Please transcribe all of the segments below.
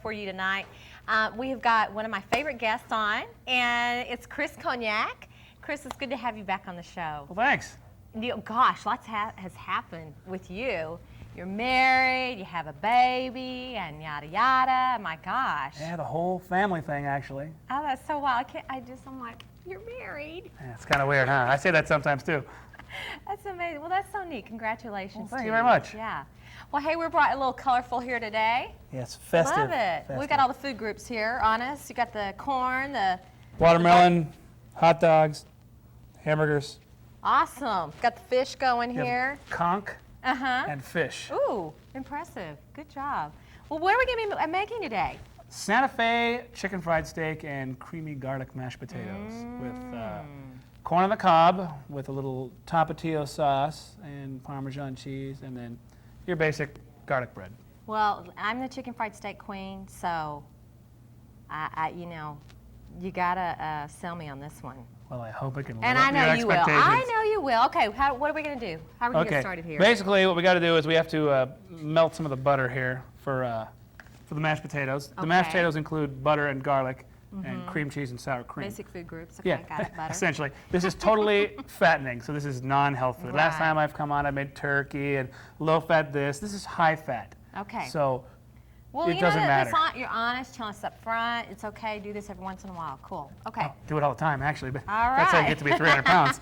For you tonight. We have got one of my favorite guests on, and it's Chris Cognac. Chris, it's good to have you back on the show. Well, thanks. Gosh, lots has happened with you. You're married, you have a baby, and yada yada. My gosh. Yeah, the whole family thing, actually. Oh, that's so wild. I'm like, you're married. Yeah, it's kind of weird, huh? I say that sometimes too. That's amazing. Well, that's so neat. Congratulations. Well, thank you very much. Yeah. Well, hey, we're brought a little colorful here today. Yes, festive. Love it. Festive. We've got all the food groups here on us. You got the corn, the watermelon, hot dogs, hamburgers. Awesome. Got the fish going here. Conch and fish. Ooh, impressive. Good job. Well, what are we going to be making today? Santa Fe chicken fried steak and creamy garlic mashed potatoes with corn on the cob with a little tapatio sauce and Parmesan cheese, and then your basic garlic bread. Well, I'm the chicken fried steak queen, so you gotta sell me on this one. Well, I hope I can live and up I to your know you will. expectations. I know you will. Okay, what are we gonna do? How are we gonna get started here? Basically, what we got to do is we have to melt some of the butter here for the mashed potatoes. Okay. The mashed potatoes include butter and garlic and cream cheese and sour cream. Basic food groups. Okay, Yeah, got it. Butter. essentially. This is totally fattening, so this is non-health food. Right. Last time I've come on, I made turkey and low-fat this. This is high-fat. Okay. So well, it doesn't matter. You're honest, telling us up front. It's okay. Do this every once in a while. Cool. Okay. Oh, do it all the time, actually, but All that's how you right. get to be 300 pounds.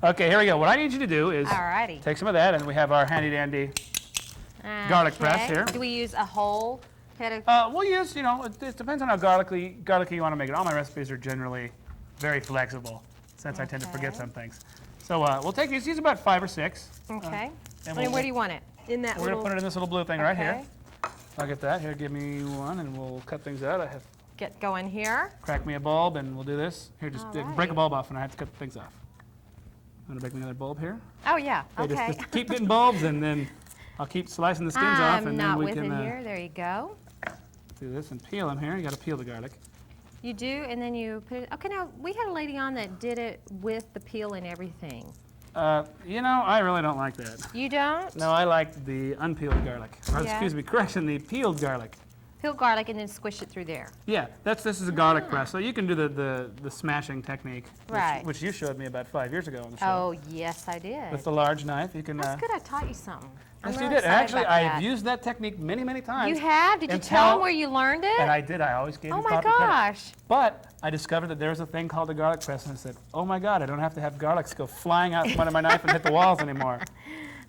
Okay, here we go. What I need you to do is Alrighty. take some of that, and we have our handy-dandy garlic press here. Do we use a whole head of... We'll use, it depends on how garlicky you want to make it. All my recipes are generally very flexible, since I tend to forget some things. So we'll take these about 5 or 6. Okay. And where do you want it? In that We're going to put it in this little blue thing right here. Okay. I'll get that. Here, give me one, and we'll cut things out. I have Get going here. crack me a bulb, and we'll do this. Here, just Alright. break a bulb off, and I have to cut things off. I'm going to break me another bulb here. Oh, yeah. Okay, Okay. just keep getting bulbs, and then I'll keep slicing the skins off, I'm and not then we with can it here. There you go. do this and peel them here. You got to peel the garlic. You do, and then you put it... Okay, now, we had a lady on that did it with the peel and everything. I really don't like that. You don't? No, I like the unpeeled garlic. Or, Yeah. excuse me, correction, the peeled garlic. Peel garlic and then squish it through there. Yeah, this is a garlic press, so you can do the smashing technique, Right. which you showed me about 5 years ago on the show. Oh, yes, I did. With the large knife, you can. That's good. I taught you something. I'm Yes, you really did. And excited actually, about I've that. used that technique many, many times. You have? Did you tell them where you learned it? And I did. I always gave Oh you my proper credit. gosh. But I discovered that there's a thing called a garlic press, and I said, oh my God, I don't have to have garlics go flying out from under my knife and hit the walls anymore.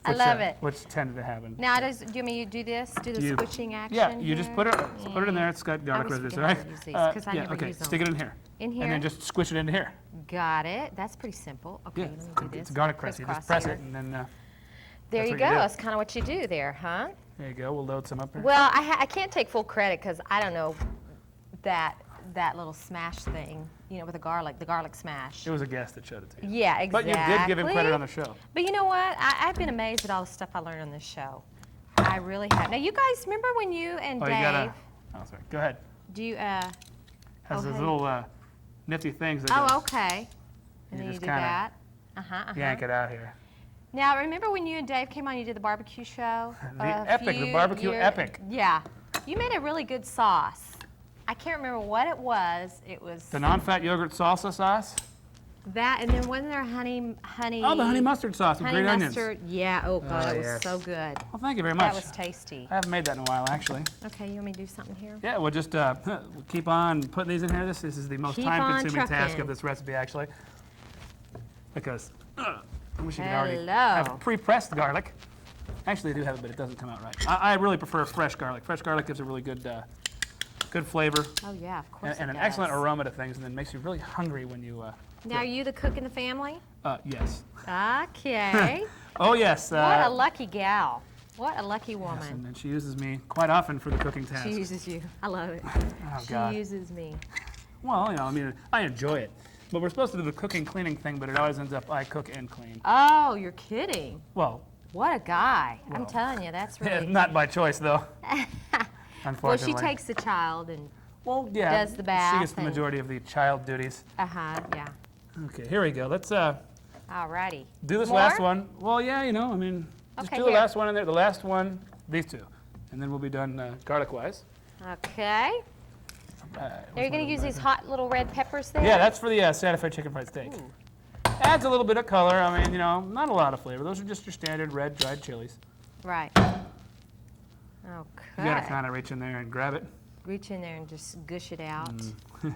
I love it. Which tended to happen. Now, do you mean you do this? Do the squishing action? Yeah, you just here? put it in there. It's got garlic always residue, forget right? how to use these, 'cause I yeah, never okay. use them. Stick it in here. In here? And then just squish it into here. Got it. That's pretty simple. Okay, Yeah, let me do this. it's a garlic press. You just Crisscross press here. it, and then There that's you what go. you do. That's kind of what you do there, huh? there you go. We'll load some up here. Well, I can't take full credit because I don't know that little smash thing, with the garlic smash. It was a guest that showed it to you. Yeah, exactly. But you did give him credit on the show. But you know what? I've been amazed at all the stuff I learned on this show. I really have. Now, you guys remember when you and Oh, Dave... you gotta. Oh, sorry. Go ahead. Do you... Has those hey. little nifty things that Oh, go- okay. And You then you just do kinda that. yank it out here. Now, remember when you and Dave came on, you did the barbecue show? The barbecue epic. Yeah. You made a really good sauce. I can't remember what it was. It was The non-fat yogurt salsa sauce. that, and then wasn't there honey? Oh, the honey mustard sauce with honey green mustard. Yeah. Oh, God, Oh, it was yes. so good. Well, thank you very much. That was tasty. I haven't made that in a while, actually. Okay, you want me to do something here? Yeah, we'll just we'll keep on putting these in here. This is the most Keep on time-consuming task trucking. of this recipe, actually. Because I wish you could already Hello. have pre-pressed garlic. Actually, I do have it, but it doesn't come out right. I really prefer fresh garlic. Fresh garlic gives a really good good flavor Oh, yeah, of course and it an excellent does. aroma to things, and then makes you really hungry when you. Now, are you the cook in the family? Yes. Okay. Oh yes. What a lucky gal. What a lucky yes, woman. and then she uses me quite often for the cooking task. She uses you. I love it. Oh She God. uses me. Well, I mean, I enjoy it. But we're supposed to do the cooking, cleaning thing, but it always ends up I cook and clean. Oh, you're kidding. Well, What a guy. I'm Well, telling you, that's really... not by choice, though. Well, Unfortunately. she takes the child and... Well, yeah. does the bath She gets the and- majority of the child duties. yeah. Okay, here we go. Let's Alrighty. do this More? last one. Well, yeah, I mean, just Okay, do the here. last one in there. The last one, these two. And then we'll be done garlic-wise. Okay. Are you going to use these hot little red peppers there? Yeah, that's for the Santa Fe chicken fried steak. Ooh. Adds a little bit of color. I mean, you know, not a lot of flavor. Those are just your standard red dried chilies. Right. You Okay. gotta kind of reach in there and grab it. Reach in there and just gush it out. Here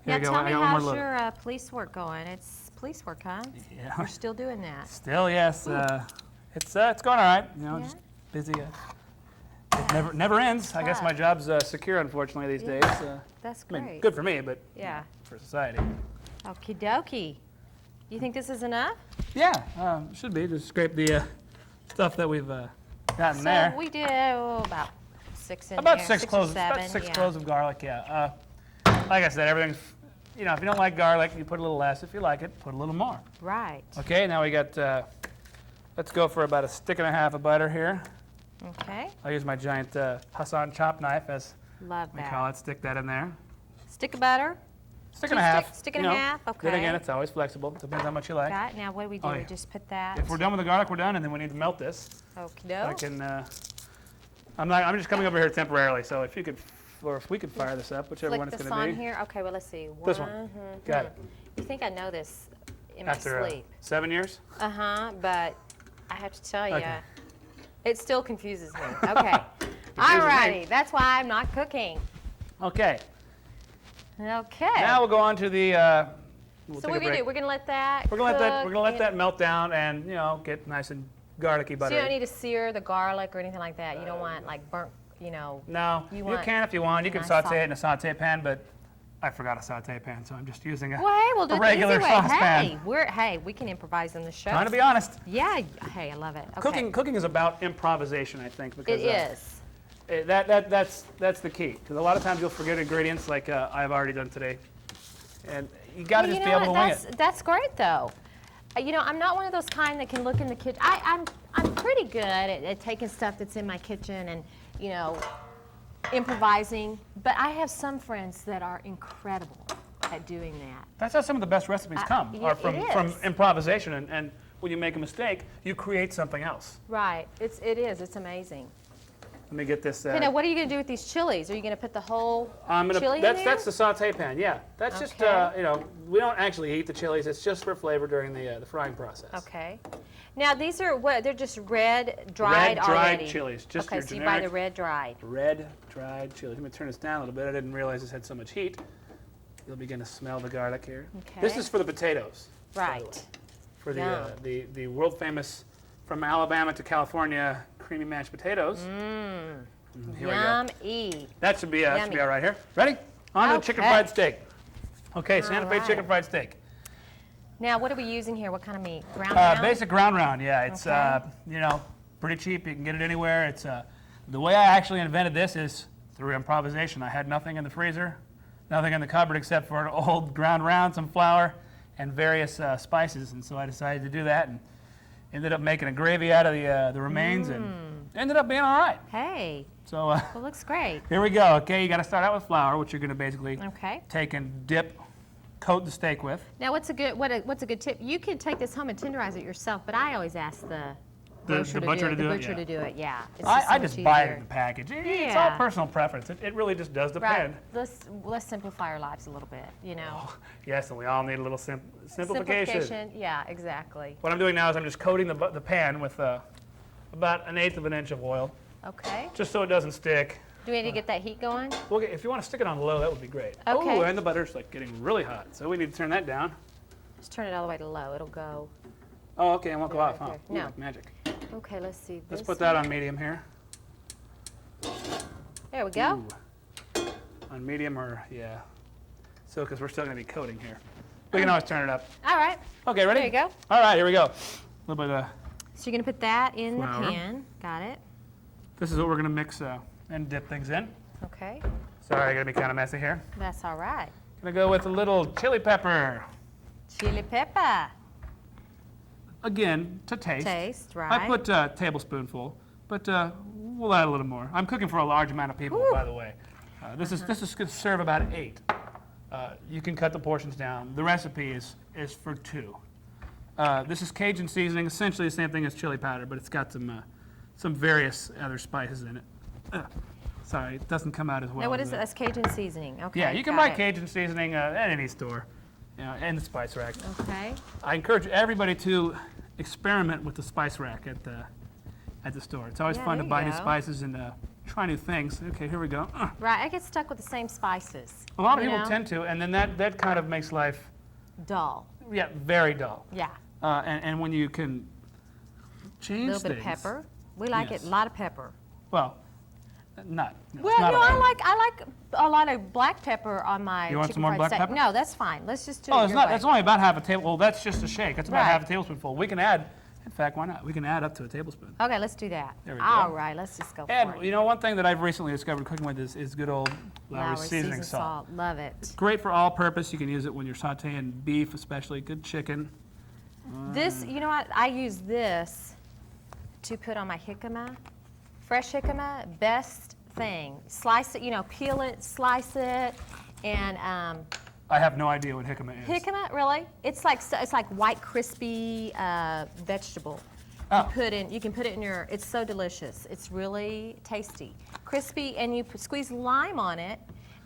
Now we go. tell I me, got one more how's look. your police work going? It's police work, huh? Yeah. You're still doing that. Still, yes. It's going all right. You know, Yeah. just busy. It never ends. I guess my job's secure, unfortunately, these days. That's I great. mean, good for me, but Yeah. for society. Okie dokie. You think this is enough? Yeah, should be. Just scrape the stuff that we've gotten there. So we did about 6 in About there. 6 or cloves. 7, About 6 yeah. cloves of garlic. Yeah. Like I said, everything's. You know, if you don't like garlic, you put a little less. If you like it, put a little more. Right. Okay. Now we got. Let's go for about 1.5 sticks of butter here. Okay. I'll use my giant Hassan chop knife, as Love we that. call it. Stick that in there. Stick of butter. 1.5 sticks. Stick and you a know. half. Okay. Then again, it's always flexible. Depends how much you like. Got it. Now what do we do? Oh, We yeah. just put that. If we're done with the garlic, we're done, and then we need to melt this. Okie So I doke. can. I'm just coming over here temporarily. So if you could, or if we could fire this up, whichever Flick one it's this going to on be. here. Okay. Well, let's see. This one. Mhm. Got it. You think I know this in After my sleep? 7 years. But I have to tell you, Okay. it still confuses me. Okay. Alrighty. That's why I'm not cooking. Okay. Okay. Now we'll go on to the. We'll so take what a do we break. do? We're gonna let that. We're gonna let that. We're gonna let cook that melt down and get nice and garlicky So buttery. you don't need to sear the garlic or anything like that. You don't want like burnt. No, You you want can if you want. You can nice saute it in a saute pan, but I forgot a saute pan, so I'm just using a Well, hey, we'll do it the regular easy way. saucepan. Hey, we can improvise in the show. Trying to be honest. Yeah. Hey, I love it. Okay. Cooking is about improvisation, I think, because It is. that's the key. Because a lot of times you'll forget ingredients like I've already done today, and you got to Well, just be able to wing it. That's great though. I'm not one of those kind that can look in the kitchen. I'm pretty good at taking stuff that's in my kitchen and improvising. But I have some friends that are incredible at doing that. That's how some of the best recipes come, yeah, are from it is. improvisation. And when you make a mistake, you create something else. Right. It is. It's amazing. Let me get this. What are you going to do with these chilies? Are you going to put the whole chili in That's there? that's the saute pan. Yeah, that's just Okay. we don't actually heat the chilies. It's just for flavor during the frying process. Okay. Now these are what? They're just red dried Red dried already. chilies, just okay, your so you buy the generic red dried. red dried chilies. Let me turn this down a little bit. I didn't realize this had so much heat. You'll begin to smell the garlic here. Okay. This is for the potatoes. by the way. Right. For Yum. the world famous from Alabama to California creamy mashed potatoes. Here we go. Yum-y. That should be all Yummy. right here. Ready? On to the chicken Okay. fried steak. Okay, Santa Fe right. chicken fried steak. Now, what are we using here? What kind of meat? Ground round? Basic ground round, yeah. It's Okay. pretty cheap. You can get it anywhere. It's the way I actually invented this is through improvisation. I had nothing in the freezer, nothing in the cupboard except for an old ground round, some flour, and various spices. And so I decided to do that and ended up making a gravy out of the remains and ended up being all right. Hey, So well, looks great. here we go. Okay, you got to start out with flour, which you're going to basically Okay. take and dip, coat the steak with. Now, what's a good tip? You could take this home and tenderize it yourself, but I always ask the butcher to do it, butcher yeah. to do it. Yeah. It's I so just much buy it easier. in the package. It's all Yeah. personal preference. It really just does depend. Right. Let's simplify our lives a little bit. Yes, and we all need a little simplification. Yeah, exactly. What I'm doing now is I'm just coating the pan with about 1/8 of an inch of oil, Okay. just so it doesn't stick. Do we need to get that heat going? Well, if you want to stick it on low, that would be great. Okay. Oh, and the butter's like getting really hot, so we need to turn that down. Just turn it all the way to low. It'll go. Oh, okay, it won't go Right off, huh? there. Ooh, No. like magic. Okay, let's see. Let's this put that one. on medium here. There we go. Ooh. On medium or, yeah. So, because we're still going to be coating here. We can always turn it up. All right. Okay, ready? There you go. All right, here we go. A little bit of, So you're gonna put that in Flour. the pan. Got it. this is what we're going to mix and dip things in. Okay. Sorry, going to be kind of messy here. That's all right. Going to go with a little chili pepper. Chili pepper. Again, to taste. Taste, right. I put a tablespoonful, but we'll add a little more. I'm cooking for a large amount of people, Woo. by the way. This is going to serve about 8. You can cut the portions down. The recipe is for 2. This is Cajun seasoning, essentially the same thing as chili powder, but it's got some various other spices in it. Sorry, it doesn't come out as well. Now, what as is it? That's Cajun seasoning. Okay. Yeah, you can got buy it. Cajun seasoning at any store, in the spice rack. Okay. I encourage everybody to experiment with the spice rack at the store. It's always Yeah, fun to there you buy new go. spices and try new things. Okay, here we go. Right. I get stuck with the same spices. A lot of you people know? tend to, and then that kind of makes life, Dull. yeah, very dull. Yeah. And when you can A change little bit of things- pepper. We like Yes. it. A lot of pepper. Well, not. It's Well, not no, a lot. I like a lot of black pepper on my You want chicken some more fried black steak. pepper? No, that's fine. Let's just do it Oh, it's your not. way. It's only about half a table. Well, that's just a shake. That's about Right. half a tablespoonful. We can add. In fact, why not? We can add up to a tablespoon. Okay, let's do that. There we go. All right, let's just go for And it. you know, one thing that I've recently discovered cooking with is good old Lowry Lowry seasoning salt. Love it. Great for all purpose. You can use it when you're sauteing beef, especially good chicken. This, you know what? I use this to put on my jicama. Fresh jicama, best thing. Slice it, peel it, slice it, and I have no idea what jicama is. jicama, really? It's like white crispy vegetable. Oh. You can put it in your. It's so delicious. It's really tasty, crispy, and you squeeze lime on it,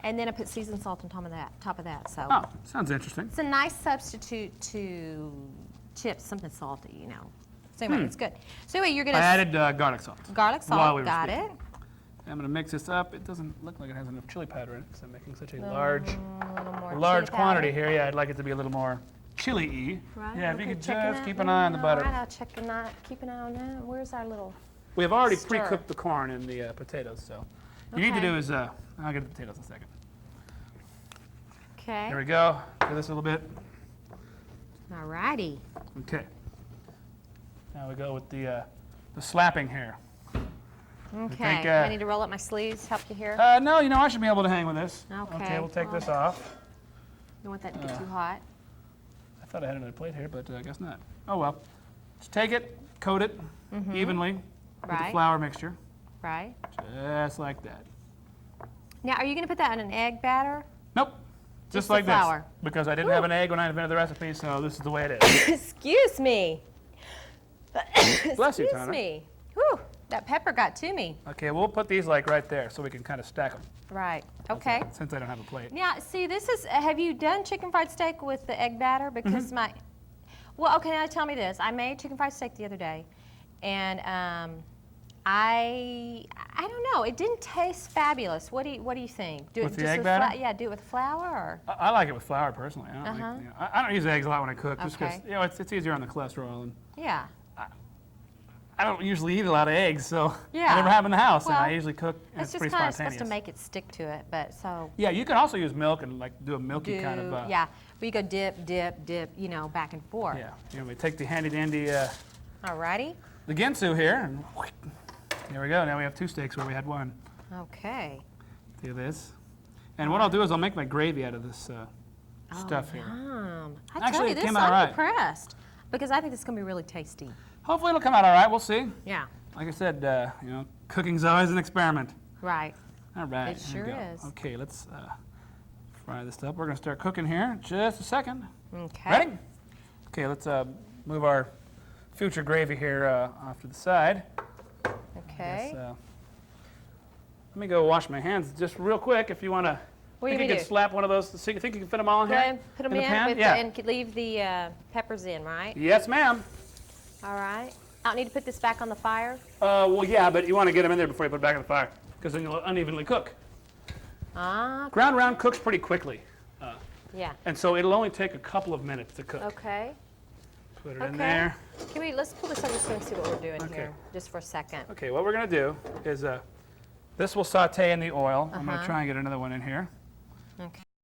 and then I put seasoned salt on top of that. So Oh, sounds interesting. it's a nice substitute to chips, something salty, So anyway, it's good. So anyway, you're gonna I added garlic salt. garlic salt. while we were Got speaking. it. I'm going to mix this up. It doesn't look like it has enough chili powder in it because I'm making such a large A little more large chili quantity powder. here. Yeah, I'd like it to be a little more chili-y. Right. Yeah, if okay, you could checking just that keep an eye on the now. butter. All right, I'll keep an eye on that. Where's our little? We have already Stir. pre-cooked the corn and the potatoes, so what you need to Okay. do is, I'll get the potatoes in a second. Okay. There we go. Do this a little bit. All righty. Okay. Now we go with the slapping here. Okay. think, I need to roll up my sleeves. Help you here. No, I should be able to hang with this. Okay. We'll take Well, this off. Don't want that to get too hot. I thought I had another plate here, but I guess not. Oh well. Just take it, coat it evenly with the Right. flour mixture, Right. just like that. Now, are you going to put that in an egg batter? Nope. Just Just the like flour. this. Because I didn't have an egg when I invented the recipe, so this is the way it is. Excuse me. Bless you, Excuse Tana. me. Whew, that pepper got to me. Okay, we'll put these like right there so we can kind of stack them. Right. Okay. Since I don't have a plate. Now, see, have you done chicken fried steak with the egg batter? Because well, okay, now tell me this. I made chicken fried steak the other day, and I don't know. It didn't taste fabulous. What do you think? Do With it the just egg with batter? Yeah, do it with flour or? I like it with flour personally. I don't, Uh-huh. like, I don't use eggs a lot when I cook just because Okay. it's easier on the cholesterol. And Yeah. I don't usually eat a lot of eggs, so Yeah. I never have in the house. and Well, I usually cook and It's it's just pretty kind of spontaneous. supposed to make it stick to it, but so Yeah, you can also use milk and like do a milky kind of. yeah. But you go dip, dip, dip, back and forth. Yeah. We take the handy dandy Alrighty. the ginsu here, and here we go. Now we have two steaks where we had one. Okay. Do this, and what I'll do is I'll make my gravy out of this stuff here. I tell Actually, you it this, came out I'm all right. impressed because I think this is gonna be really tasty. Hopefully it'll come out all right. We'll see. Yeah. Like I said, cooking's always an experiment. Right. All right. It here we sure go. is. Okay, let's fry this up. We're gonna start cooking here in just a second. Okay. Ready? Okay, let's move our future gravy here off to the side. Okay. Let me go wash my hands just real quick. If you want to, What do think you you mean could do? slap one of those. So you think you can fit them all in Go here? ahead and put them the in, pan? with Yeah. and leave the peppers in, right? Yes, ma'am. All right. I don't need to put this back on the fire. Well, yeah, but you want to get them in there before you put it back in the fire, because then you'll unevenly cook. Ah. Ground round cooks pretty quickly, Yeah. and so it'll only take a couple of minutes to cook. Okay. Put it in Okay. there. Let's pull this over so we can see what we're doing Okay. here, just for a second. Okay, what we're gonna do is this will saute in the oil. I'm Uh-huh. gonna try and get another one in here.